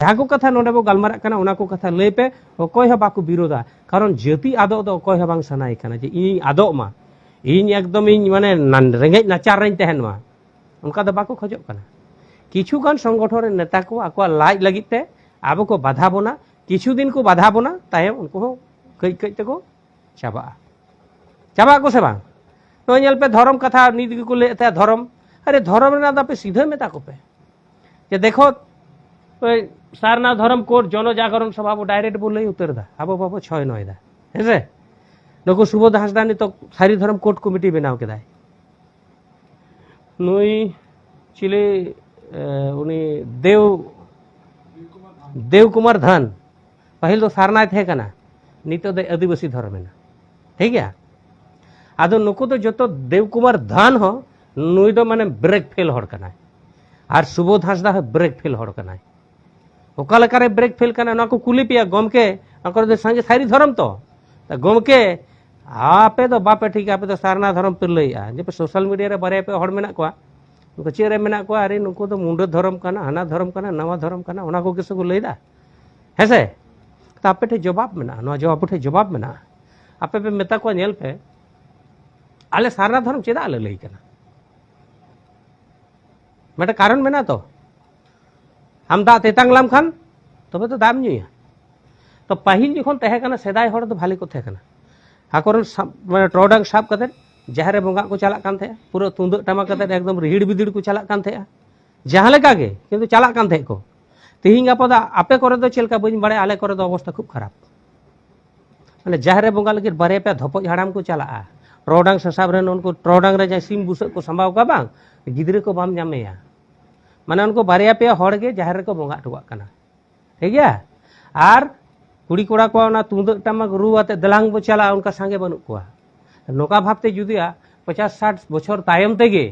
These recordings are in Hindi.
जहाँ को कथा नोडे बो गलमारा कना उना को कथा लई पे अकय ह बाको विरोधा कारण जाति आदो दो अकय ह बांग सनाय कना जे इ आदो मा इन एकदम इन माने रेंगेज नाचार रें तहन मा उनका दो बाको खोजो कना किछुगान संगठन नेता को आको लाज लगित ते आबो को बाधा बोना किछु दिन को बाधा बोना तायम उनको हो कई कई तको चाबा को से बांग तो नेल पे धर्म कथा नीति को ले धर्म अरे धर्म ना दा पे सीधे में ताको पे जे देखो सारनाथ धर्म कोर्ट जनजागरण सभा वो डायरेक्ट बोले उतर दा अब बाबू छय नय दा हेसे नुकु सुबोध हांसदा नि तो सारी धर्म कोर्ट कमिटी बनाव केदाय नुई चिले उनी देव कुमार धन पहले तो सारनाथ है कना नित दे आदिवासी धर्म है ठीक है आदो नुकु तो जो देव कुमार धन हो नुई दो माने ब्रेक फेल हड़ कना और सुबोध हांसदा ब्रेक फेल हड़ कना ओकालकारे ब्रेक फेल करना ना को कुली पिया गमके अकर संगे सारी धर्म तो गमके आपे तो बापे ठीक आपे तो सारना धर्म पे लइया जे पे सोशल मीडिया रे बारे पे हड़ मेना कोआ उनको चेरे मेना कोआ अरे नुको तो मुंडो धर्म कना हना धर्म कना नवा धर्म कना ओना को किसे को लइदा हेसे तो आपे ठे जवाब मेना नो जवाब ठे जवाब मेना आपे पे मेता को नेल पे आले सारना धर्म चेदा आले लई कना मेटा कारण मेना तो हम दा तेतांगलाम खान तबे तो दाम नुया तो पाहिल जखन तहेकना सेदाय हड़ तो भाले को तहेकना आकोरन माने ट्रोडांग साब कते जहारे बंगा को चला कान थे पूरा तुंदक टामा कते एकदम रिहिड़ बिदिड़ को चला कान थे जहां लेका गे किंतु चला कान थे को तिहिं गापा आपे करे दो चेलका बइन बाड़े आले करे दो अवस्था खूब खराब माने जहारे बंगा लगे बारे पे धपज हाड़ाम को चला ट्रोडांग साब रेन उनको ट्रोडांग रे जाय सिम बुसक को संभाव का बांग गिदरे को बाम जामेया माने उनको बारिया पे हड़ के जहार को बंगा टुआ कना ठीक है और कुड़ी कोड़ा को ना तुंदक टामक रू आते दलांग बो चला उनका संगे बनु कोआ नोका भावते जुदिया 50-60 बछर तायम तेगे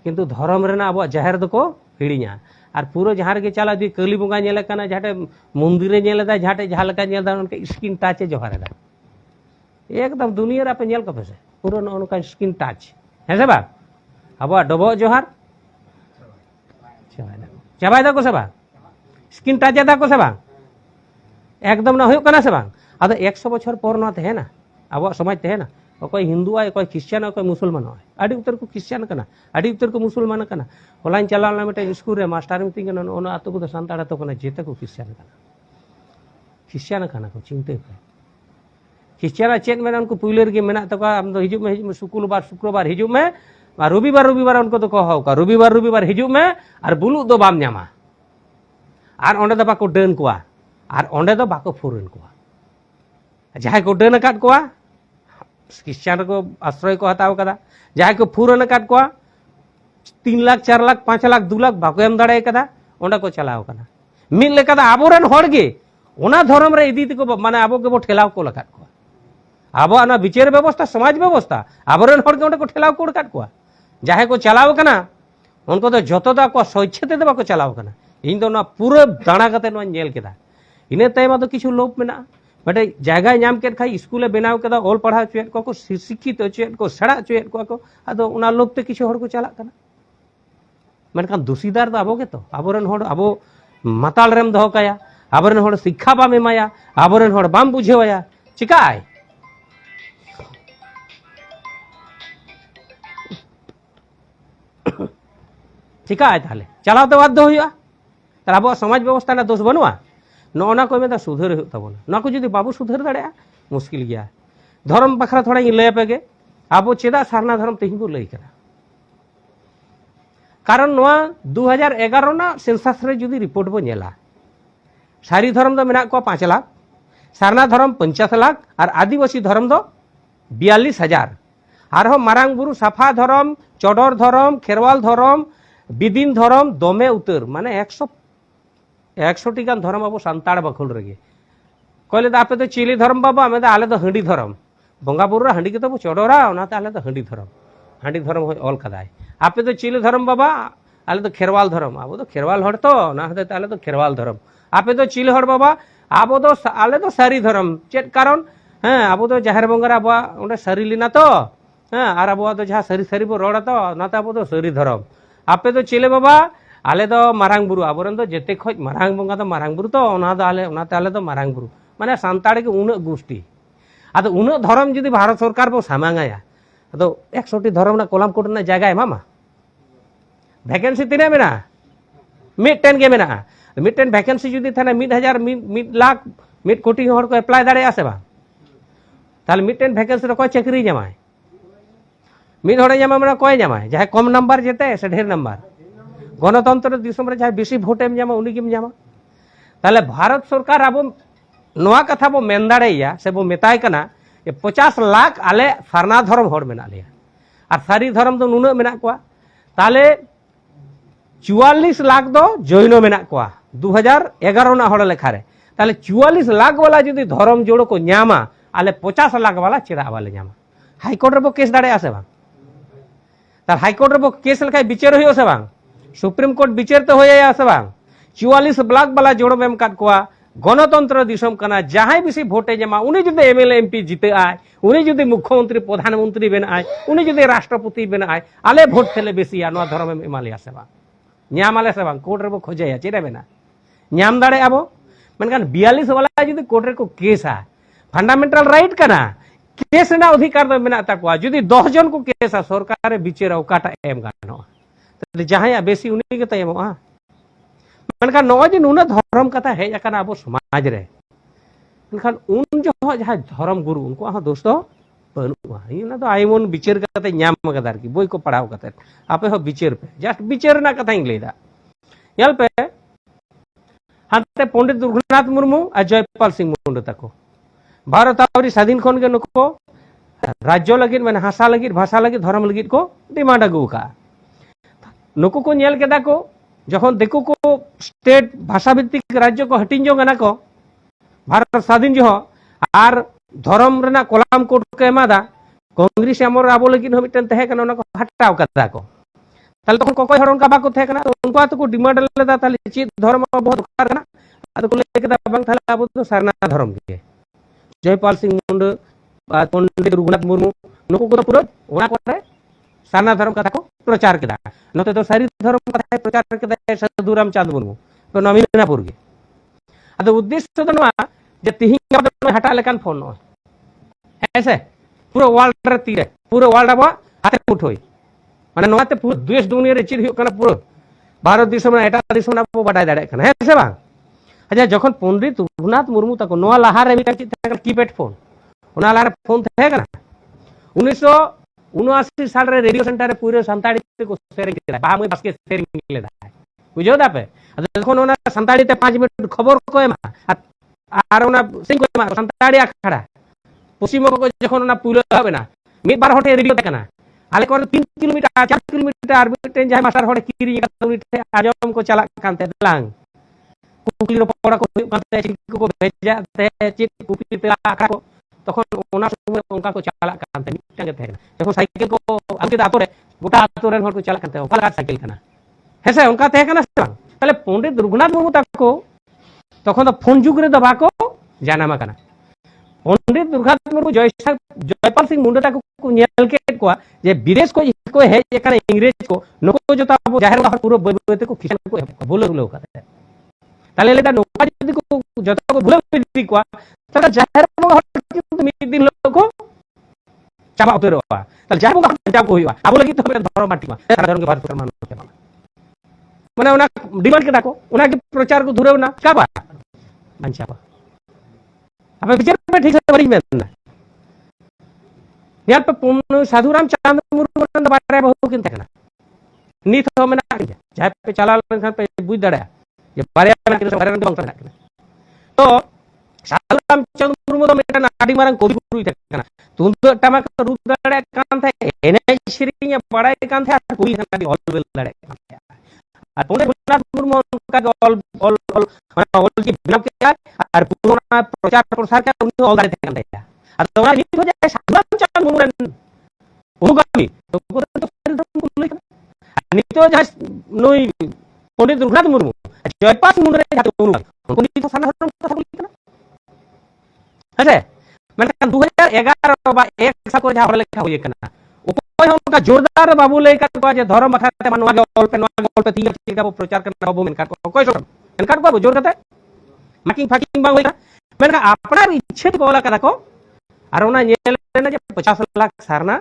किंतु धर्म रेना अब जहार दको हिड़िया और पूरा जहार के चला दी कली बंगा नेले कना जाटे मंदिरे नेले दा जाटे जहां लका नेल दा उनके स्किन टच जोहारे दा एकदम दुनिया रे पे नेल को पेसे पूरा उनका स्किन टच है से बा अब डबो जोहार चाबाय दा को से बा स्किन टच दा को से बा एकदम ना होय कना से बा आदा 100 बछर पर ना ते ना अब समाज ते ना कोई हिंदू है कोई क्रिश्चियन है कोई मुसलमान है आड़ी उत्तर को क्रिश्चियन कना आड़ी उत्तर को मुसलमान कना होलाइन चलाना मेटे स्कूल रे मास्टर मीटिंग कना ओना आतो को संताड़ तो कना जेते को क्रिश्चियन कना को चिंते पे क्रिश्चियन चेन में उनको पुइलर के मेना तो का हम तो हिजु में शुक्रवार हिजु में और रविवार उनको तो कहो का रविवार हिजु में और बुलु दो बाम न्यामा और ओंडे दो बाको डन कोआ और ओंडे दो बाको फुरन कोआ जहां को डन काट कोआ क्रिश्चियन को आश्रय को हताव कदा जहां को फुरन काट कोआ 3 लाख 4 लाख 5 लाख 2 लाख बाको एम दाड़े कदा ओंडे को चलाव कना मिल ले कदा आबोरन हड़ गे ओना धर्म रे इदी को माने आबो के बो ठेलाव को लकाट कोआ आबो ना विचार व्यवस्था समाज व्यवस्था आबोरन हड़ के ओंडे को ठेलाव को काट कोआ जहां को चलाव कना उनको तो जतो दा को सोइछते दे बाको चलाव कना इन दो ना पूरा दाणा कते नो नेल केदा इने तयमा तो किछु लोभ मेना बटे जगह नाम के खाई स्कूले बनाव केदा ओल पढ़ा चेत को शिक्षित चेत को सड़ा चेत को आदो उना लोभ ते किछु हड़ को चला कना मनका दोषीदार दा आबो के तो आबोरन हड़ आबो माताल रेम दहो काया आबोरन हड़ शिक्षा बाम एमाया आबोरन हड़ बाम बुझेवाया चिकाय चिकाय ताले चलाव तो बाध्य हुआ तार अब समाज व्यवस्था ना दोष बनुआ नोना को में सुधर तबना ना को जुदी बाबू सुधर दाड़ा मुश्किल गया धर्म बखरा थोड़ा लय पेगे अब चेदा सारना धर्म तेही को लई करा कारण नोआ 2011 ना सेंसस रे जुदी रिपोर्ट बो नेला सारी धर्म दो मेना को 5 लाख सारना धर्म 50 लाख और आदिवासी धर्म दो 42,000 और हो मारांग बुरु साफा धर्म चौडर धर्म खेरवाल धर्म बिदिन धर्म दमे उतर माने 100 टीकान धर्म अब सान्ताड़ बखोल रगे कहले तो आपे तो चिली धर्म बाबा हमें तो आले तो हंडी धर्म बंगा बुरु हांडी के तो चौडरा ओनाते आले तो हंडी धर्म होय ऑल कदाय आपे तो चिली धर्म बाबा आले तो खेरवाल धर्म अब तो खेरवाल हड़ तो ना हते आले तो खेरवाल धर्म आपे तो चिली हड़ बाबा अब तो आले तो सारी धर्म चेत कारण हाँ अब तो जहर बंगार अब ओंडे सारी लिना तो हाँ और अब तो जहाँ सारी सारी बो रोड़ा तो नाते अब तो सारी धर्म आपे तो चिले बाबा आले दो मारांग बुरु आबोरेन दो जेते खoj मारांग बंगा दो मारांग बुरु तो ओना दो आले दो मारांग बुरु माने सान्ताड़ के उन गोष्ठी आदो उन धर्म जुदी भारत सरकार बो सामांगाया आदो 100टी धर्म ना कोलाम कोट ना जगह एमामा वैकेंसी तीना मेना मिटटेन के मेना मिटटेन वैकेंसी जुदी थाना 1000 1 लाख 1 कोटी हर को एप्लाई दाड़े से बा ताहले मिटटेन वैकेंसी रे कोई चाकरी जमाय मिद हड़े जमा माने कोई जमाय जहां कम नंबर जेते से ढेर नंबर गणतंत्र दिसम रे जहां बेसी भोट एम जमा उनी किम जमा ताहले भारत सरकार अब नोआ कथा बो मेन दाड़ेया से बो मेताय कना 50 लाख आले सारना धर्म हड़ मेना लिया और सारी धर्म दो नुना मेना कोआ ताहले 44 लाख दो जैनो मेना कोआ 2011 ना हड़ लेखा रे ताहले 44 लाख वाला जुदी धर्म जोड़ो को न्यामा आले 50 लाख वाला चेदा वाले न्यामा हाईकोर्ट रे बो केस दाड़े आसे बा तार हाईकोर्ट रे बो केस लेखाय बिचार होयो से बा सुप्रीम कोर्ट बिचार तो होया से बा 44 लाख वाला जोड़ो मेम काट कोआ गणतंत्र दिसम कना जहां बेसी भोटे जमा उनी जुदे एमएलए एमपी जीते आय उनी जुदे मुख्यमंत्री प्रधानमंत्री बन आय उनी जुदे राष्ट्रपति बन आय आले भोट थेले बेसी या नोआ धर्म एमाले आसे बा न्याम आले से बा कोर्ट रे बो खोजेया चेदा बेना न्याम दाड़े आबो मेनखान 42 वाला जुदे कोर्ट रे को केस आ फंडामेंटल राइट कना केस ना अधिकार दो मेना ताकुआ जुदी 10 जन को केस आ सरकार बिचारा ओकाटा एम गानो तो जहां बेसी उनी के तयमो आ मेनखान नोआ जे नुना धर्म कथा हेज आकाना अब समाज रे मेनखान उन जो जहां धर्म गुरु उनको हा दोस्तो बनुआ इना तो आइमन बिचार कते न्याम कदार की बोई को पढ़ाव कते आपे हो बिचार पे जस्ट बिचार ना कथा इंगलेदा यल पे हाते पंडित दुर्गानाथ मुर्मू आ जयपाल सिंह मुंडा तको भारत आवरी स्वाधीन खन के नको राज्य लगिन माने हासा लगिन भाषा लगिन धर्म लगिन को डिमांड अगु का नुको को नेल केदा को जखन देखो को स्टेट भाषा भित्तिक राज्य को हटिन जो गना को भारत स्वाधीन जो आर धर्म रेना कोलाम कोड के एमादा कांग्रेस अमर आबो लगिन हो मिटन तहे कना को हटाव कदा को ताले तखन कोकोय हरन का बाको तहे कना तो उनको आतो को डिमांड लेदा ताले चीज धर्म बहुत दरकार कना आतो को लेकेदा बंग थाले आबो तो सारना धर्म के जयपाल सिंह मुंडा पंडित रघुनाथ मुर्मू नुको को पूरा ओना करे सारना धर्म कथा को प्रचार केदा नते तो सारी धर्म कथा प्रचार केदा सदुराम चांद मुर्मू तो नमीनापुर के अद उद्देश्य तो नवा जे तिहिं हटा लेकान फोन न ऐसे पूरा वर्ल्ड रे तीरे पूरा वर्ल्ड अब हाथे उठोय माने नवाते पूरा देश दुनिया रे चिर कना पूरा भारत दिसम ना एटा दिसम ना बडाय दाड़े कना है से बा अच्छा जखन पंडित रघुनाथ मुर्मू तको नवा लहार रे मिटा कीपैड फोन ओना लहार फोन थे कना 1979 साल रे रेडियो सेंटर रे पूरे संताड़ी को शेयरिंग केदा बा मई बास्के शेयरिंग लेदा बुझो दापे जखन ओना संताड़ी ते 5 मिनट खबर को एमा आर ओना सिंग को एमा संताड़ी आखड़ा पश्चिम को जखन ओना पुलो हबेना मिद बार हटे रेडियो देखना आले को 3 किलोमीटर 4 किलोमीटर आर मिटन जाय मास्टर हटे किरी का उनी आजम को चला कांते लांग कुकली रो पड़ा को कांते चिक को भेजा ते चिक कुकली ते आखड़ा को तखन ओना समय उनका को चला कांते मिटन थे जखन साइकिल को आके आतो रे गोटा आतो रे हर को चला कांते ओका साइकिल कना हेसे उनका थे कना ताले पंडित रघुनाथ मुर्मू तको तखन तो फोन जुग रे दबा को जानामा कना पंडित दुर्गानाथ मुर्मू जयपाल सिंह मुंडा को नेल के को जे विदेश को है एकरा इंग्रेज को नको जो ता जाहिर का पूरा बयबते को खिसन को बोले बोले का ताले लेदा नोका जदी को जतो को बोले बिदी को ता जाहिर को मिद दिन लोग को चाबा उतरो ताले जाहिर को चाबा होइवा आबो लगी तो धर्म माटी मा धर्म के भारत मान माने ओना डिमांड के दाको ओना के प्रचार को धुरेव ना का बा मंचाबा अब विचार में ठीक से बड़ी में ना यार पे साधुराम चांद मुर्मू नंद बारे बहु किन तकना नीत हो मेना जाय पे चला खान पे बुझ दड़ा ये बारे में के बारे में बंग तकना तो साधुराम चांद मुर्मू तो मेटा नाडी मारंग कवि गुरु तकना तुम तो टमा का रूप दड़ा कान थे एने श्री या बड़ा कान थे कोई नाडी ऑल वेल दड़ा और पंडित रघुनाथ मुर्मू का ऑल की बिना के और पूरा प्रचार प्रसार के उन्हें ऑल दारे थे कंदे और तो नहीं हो जाए साधुराम चांद मुर्मू उगामी तो को तो को लेकर नहीं तो जहां नई पंडित रघुनाथ मुर्मू जयपाल मुंडा रे जाते उनको नहीं तो साना कथा बोली अच्छा मैंने 2011 बा एक साल को जहां लेखा होई कना ᱚᱠᱚᱭ ᱦᱚᱸ ᱚᱱᱠᱟ ᱡᱳᱨᱫᱟᱨ ᱵᱟᱵᱩ ᱞᱟᱹᱭ ᱠᱟᱫ ᱠᱚᱣᱟ ᱡᱮ ᱫᱷᱚᱨᱚᱢ ᱵᱟᱠᱷᱨᱟ ᱛᱮ ᱱᱚᱣᱟ ᱜᱮ ᱚᱞ ᱯᱮ ᱛᱤᱦᱤᱧ ᱪᱮᱫ ᱞᱮᱠᱟ ᱵᱚ ᱯᱨᱚᱪᱟᱨ ᱠᱟᱱᱟ ᱵᱟᱵᱩ ᱢᱮᱱᱠᱟᱫ ᱠᱚᱣᱟ ᱚᱠᱚᱭ ᱥᱚᱨ ᱢᱮᱱᱠᱟᱫ ᱠᱚᱣᱟ ᱡᱳᱨ ᱠᱟᱛᱮ ᱢᱟᱨकिᱝ ᱯᱷᱟᱠᱤᱝ ᱵᱟᱝ ᱦᱩᱭ ᱠᱟᱱᱟ ᱢᱮᱱᱠᱷᱟᱱ ᱟᱯᱱᱟᱨ ᱤᱪᱪᱷᱟᱹ ᱛᱮ ᱚᱞ ᱠᱟᱫᱟ ᱠᱚ ᱟᱨ ᱚᱱᱟ ᱧᱮᱞ ᱞᱮᱱᱟ ᱡᱮ 50 लाख सारना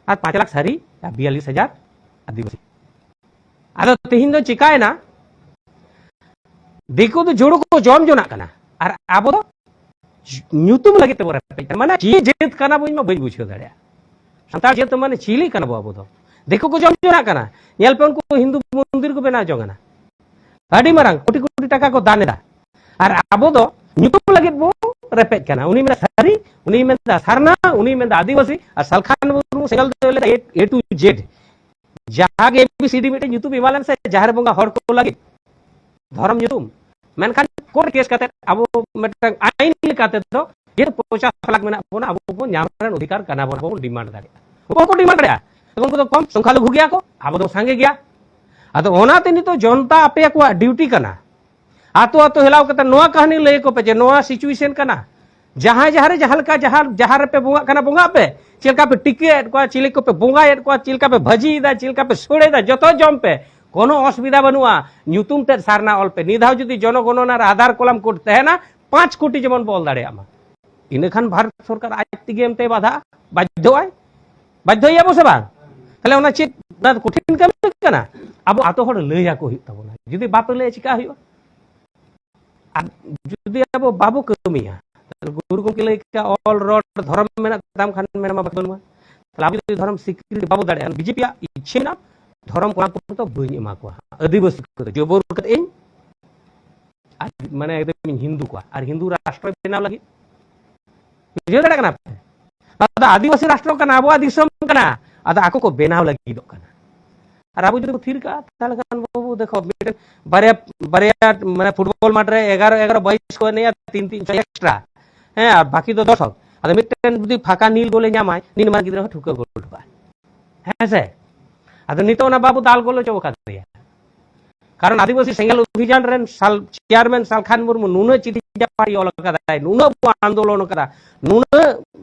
और 5 लाख सारी 42,000 आदिवासी आदो तेहिन दो चिकायना दिको तो जोड़ो को जॉम जोना कना और आबो दो ᱧᱩᱛᱩᱢ ᱞᱟᱹᱜᱤᱫ ᱛᱮᱵᱚ ᱨᱮᱯᱮᱡ ᱠᱟᱱᱟ ᱢᱟᱱᱮ ᱪᱮᱫ ᱡᱮᱛ ᱠᱟᱱᱟ ᱵᱚ ᱤᱧ ᱢᱟ ᱵᱟᱹᱧ ᱵᱩᱡᱷᱟᱹᱣ ᱫᱟᱲᱮᱭᱟᱜ ᱥᱟᱱᱛᱟᱲ ᱡᱮᱛ ᱢᱟᱱᱮ ᱪᱤᱞᱤ ᱠᱟᱱᱟ ᱵᱚ ᱟᱵᱚ ᱫᱚ ᱫᱤᱠᱩ ᱠᱚ ᱡᱚᱢ ᱡᱚᱱᱟᱜ ᱠᱟᱱᱟ ᱧᱮᱞ ᱯᱮ ᱩᱱᱠᱩ ᱦᱤᱱᱫᱩ ᱢᱚᱱᱫᱤᱨ ᱠᱚ ᱵᱮᱱᱟᱣ ᱡᱚᱝ ᱠᱟᱱᱟ ᱟᱹᱰᱤ ᱢᱟᱨᱟᱝ ᱠᱳᱴᱤ ᱠᱳᱴᱤ ᱴᱟᱠᱟ ᱠᱚ ᱫᱟᱱ ᱮᱫᱟ ᱟᱨ ᱟᱵᱚ ᱫᱚ ᱧᱩᱛᱩᱢ ᱞᱟᱹᱜᱤᱫ ᱵᱚ ᱨᱮᱯᱮᱡ ᱠᱟᱱᱟ ᱩᱱᱤ ᱢᱮᱱᱟ ᱥᱟᱹᱨᱤ ᱩᱱᱤ ᱢᱮᱱᱫᱟ ᱥᱟᱨᱱᱟ ᱩᱱᱤ ᱢᱮᱱᱫᱟ ᱟᱹᱫᱤᱵᱟᱹᱥᱤ ᱟᱨ ᱥᱟᱞᱠᱷᱟᱱ ᱢᱩᱨᱢᱩ ᱥᱮᱸᱜᱮᱞ ᱫᱚ ᱞᱮᱫᱟ A to Z ᱡᱟᱦᱟᱸ ᱜᱮ ABCD ᱢᱤᱫᱴᱮᱱ ᱧᱩᱛᱩᱢ ᱮᱢᱟ ᱞᱮᱱ ᱥᱮ ᱡᱟᱦᱮᱨ ᱵᱚᱸᱜᱟ ᱦᱚᱲ ᱠᱚ ᱞᱟᱹᱜᱤᱫ धर्म ᱧᱩᱛᱩᱢ ᱢᱮᱱᱠᱷᱟᱱ कोर्ट केस करते अब मिट्टन आईन लेकाते तो ये 50 लाख मेना बोना अब को ᱧᱟᱢ ᱨᱮᱱ ᱚᱫᱷᱤᱠᱟᱨ ᱠᱟᱱᱟ ᱵᱚᱱ ᱰᱤᱢᱟন্ড ᱫᱟᱲᱮᱭᱟᱜᱼᱟ ᱩᱱᱠᱩ ᱠᱚ ᱰᱤᱢᱟন্ড ᱫᱟᱲᱮᱭᱟᱜᱼᱟ उनको तो कम संख्यालघु भुगिया को अब तो संगे गया अदो ओनाते नि तो जनता अपे को ड्यूटी कना आतो आतो हेलाव कते नोआ कहानी लय को पे जे नोआ सिचुएशन कना जहां जहां रे जहालका जहां जहां रे पे बोंगा कना बोंगा पे चिलका पे टिकेट को चिले को पे बोंगा एट को चिलका पे भजी दा चिलका पे सोड़े दा जतो जम पे कोनो असुविधा बनुआ ᱧᱩᱛᱩᱢ ते सारना ऑल पे निधाव जुदी जनगणनार आधार कलम कोड तहना 5 कोटी जेमन बोल दाड़े आमा इने खान भारत सरकार आज तिगे एमते बाधा बाध्यय बाध्यय आबो से बा तले ओना चेत ना कठिन कामी कना आबो आतो हड़ लैया को हुई तबना जुदी बाप लय चिका हुई आ जुदी आबो बाबू कमिया गुरु को लय का ऑल रोड धर्म मेना दाम खान मेना मा बनुआ तले आबो धर्म सिक्योरिटी बाबू दाड़े बीजेपी इच्छे ना धर्म कोना तो बई एमा को आदिवासी को जबर कत इन माने एकदम हिंदू को और हिंदू राष्ट्र बनाव लगी बुझे दाड़ा कना अदा आदिवासी राष्ट्र कना आबो दिसम कना अदा आको को बनाव लगी दो कना और आबो जदि थिर का ताले कान बाबू देखो बारे बारे माने फुटबॉल माठ रे 11 22 को ने 3 एक्स्ट्रा हैं और बाकी तो 10 अदा मिटन जदि फाका नील गोले न्यामाय नीन मा गिद्रा ठुका गोल ठुका हैं से अद नितो ना बाबू दाल गोलो चौका दिया कारण आदिवासी सेंगल अभियान रेन साल चेयरमैन सालखान मुर्मू नुना चिठी जापारी ओल कदा नुना आंदोलन कदा नुना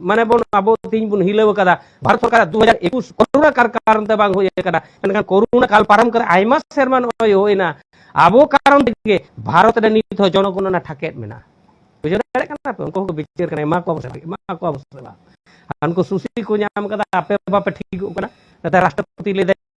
माने बोन आबो तीन बुन हिलेव कदा भारत सरकार 2021 कोरोना कारण ते बांग होय कदा एनखान कोरोना काल पारम कर आयमा शर्मान होय होइना आबो कारण के भारत रे नित हो जनगणना ठाकेत मेना बुझे दाड़े कना पे उनको को बिचार कना मा को अवसर उनको सुशी को नाम कदा आपे बापे ठीक कना नता राष्ट्रपति ले